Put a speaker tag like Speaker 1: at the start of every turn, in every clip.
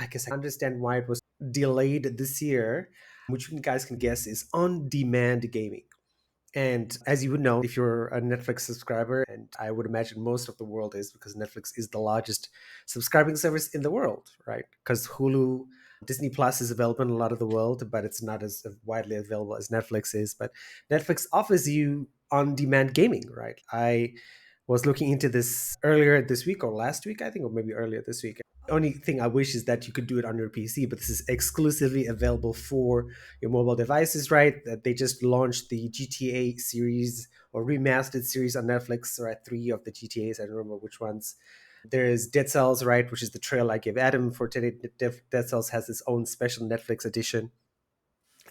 Speaker 1: I guess I understand why it was delayed this year, which you guys can guess is on demand gaming. And as you would know, if you're a Netflix subscriber, and I would imagine most of the world is, because Netflix is the largest subscribing service in the world, right? Because Hulu, Disney Plus is available in a lot of the world, but it's not as widely available as Netflix is. But Netflix offers you on demand gaming, right? I was looking into this earlier this week or last week, I think, or maybe earlier this week. The only thing I wish is that you could do it on your PC, but this is exclusively available for your mobile devices, right? That they just launched the GTA series or remastered series on Netflix, right? Three of the GTAs, I don't remember which ones. There's Dead Cells, right, which is the trail I gave Adam for today. Dead Cells has its own special Netflix edition,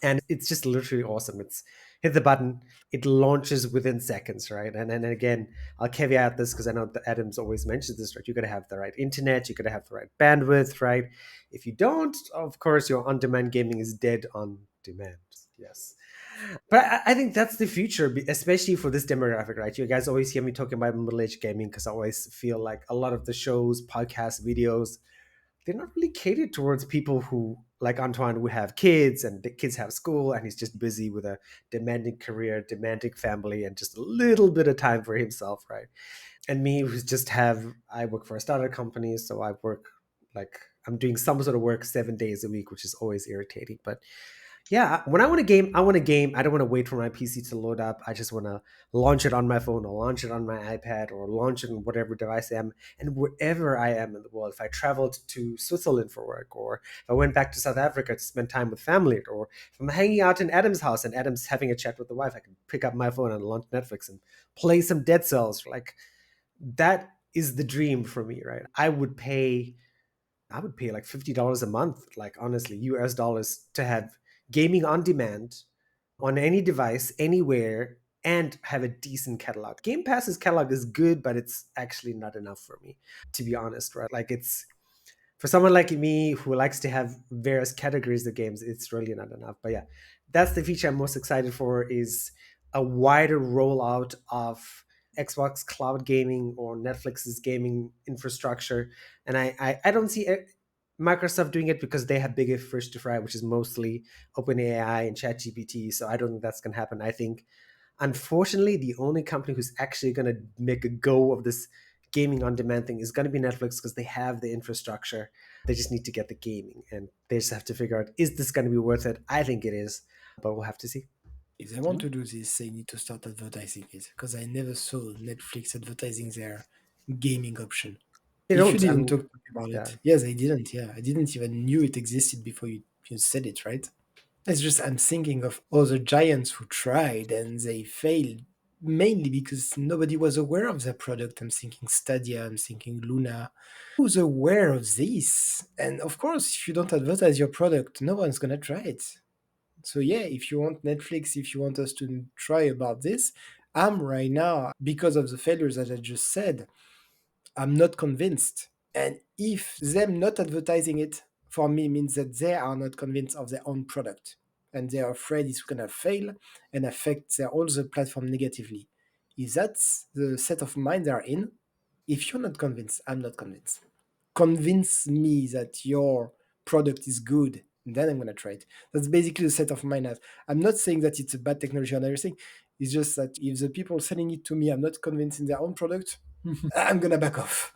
Speaker 1: and it's just literally awesome. It's hit the button, it launches within seconds, right? And again, I'll caveat this because I know that Adams always mentions this, right? You got to have the right internet, you got to have the right bandwidth, right? If you don't, of course, your on-demand gaming is dead on demand. Yes. But I think that's the future, especially for this demographic, right? You guys always hear me talking about middle-aged gaming because I always feel like a lot of the shows, podcasts, videos, they're not really catered towards people who, like Antoine, who have kids and the kids have school and he's just busy with a demanding career, demanding family, and just a little bit of time for himself, right? And me, who's just have, I work for a startup company, so I work like I'm doing some sort of work 7 days a week, which is always irritating. But yeah, when I want a game, I want a game. I don't want to wait for my PC to load up. I just want to launch it on my phone or launch it on my iPad or launch it on whatever device I am. And wherever I am in the world, if I traveled to Switzerland for work, or if I went back to South Africa to spend time with family, or if I'm hanging out in Adam's house and Adam's having a chat with the wife, I can pick up my phone and launch Netflix and play some Dead Cells. Like, that is the dream for me, right? I would pay like $50 a month, like honestly, US dollars, to have gaming on demand on any device, anywhere, and have a decent catalog. Game Pass's catalog is good, but it's actually not enough for me, to be honest, right? Like, it's for someone like me who likes to have various categories of games, it's really not enough. But yeah, that's the feature I'm most excited for, is a wider rollout of Xbox cloud gaming or Netflix's gaming infrastructure. And I don't see Microsoft doing it because they have bigger fish to fry, which is mostly OpenAI and ChatGPT. So I don't think that's going to happen. I think, unfortunately, the only company who's actually going to make a go of this gaming on demand thing is going to be Netflix, because they have the infrastructure. They just need to get the gaming, and they just have to figure out, is this going to be worth it? I think it is, but we'll have to see.
Speaker 2: If they want to do this, they need to start advertising it because I never saw Netflix advertising their gaming option.
Speaker 1: They
Speaker 2: If you
Speaker 1: don't. I
Speaker 2: didn't
Speaker 1: mean,
Speaker 2: talk to me about
Speaker 1: yeah.
Speaker 2: it, yes, I didn't. Yeah, I didn't even knew it existed before you said it, right? It's just I'm thinking of other giants who tried and they failed mainly because nobody was aware of their product. I'm thinking Stadia, I'm thinking Luna. Who's aware of this? And of course, if you don't advertise your product, no one's gonna try it. So yeah, if you want Netflix, if you want us to try about this, I'm right now, because of the failures that I just said, I'm not convinced. And if them not advertising it for me means that they are not convinced of their own product and they are afraid it's gonna fail and affect their all the platform negatively. If that's the set of mind they are in, if you're not convinced, I'm not convinced. Convince me that your product is good, then I'm gonna try it. That's basically the set of mind I have. I'm not saying that it's a bad technology and everything. It's just that if the people selling it to me are not convinced in their own product, I'm gonna back off.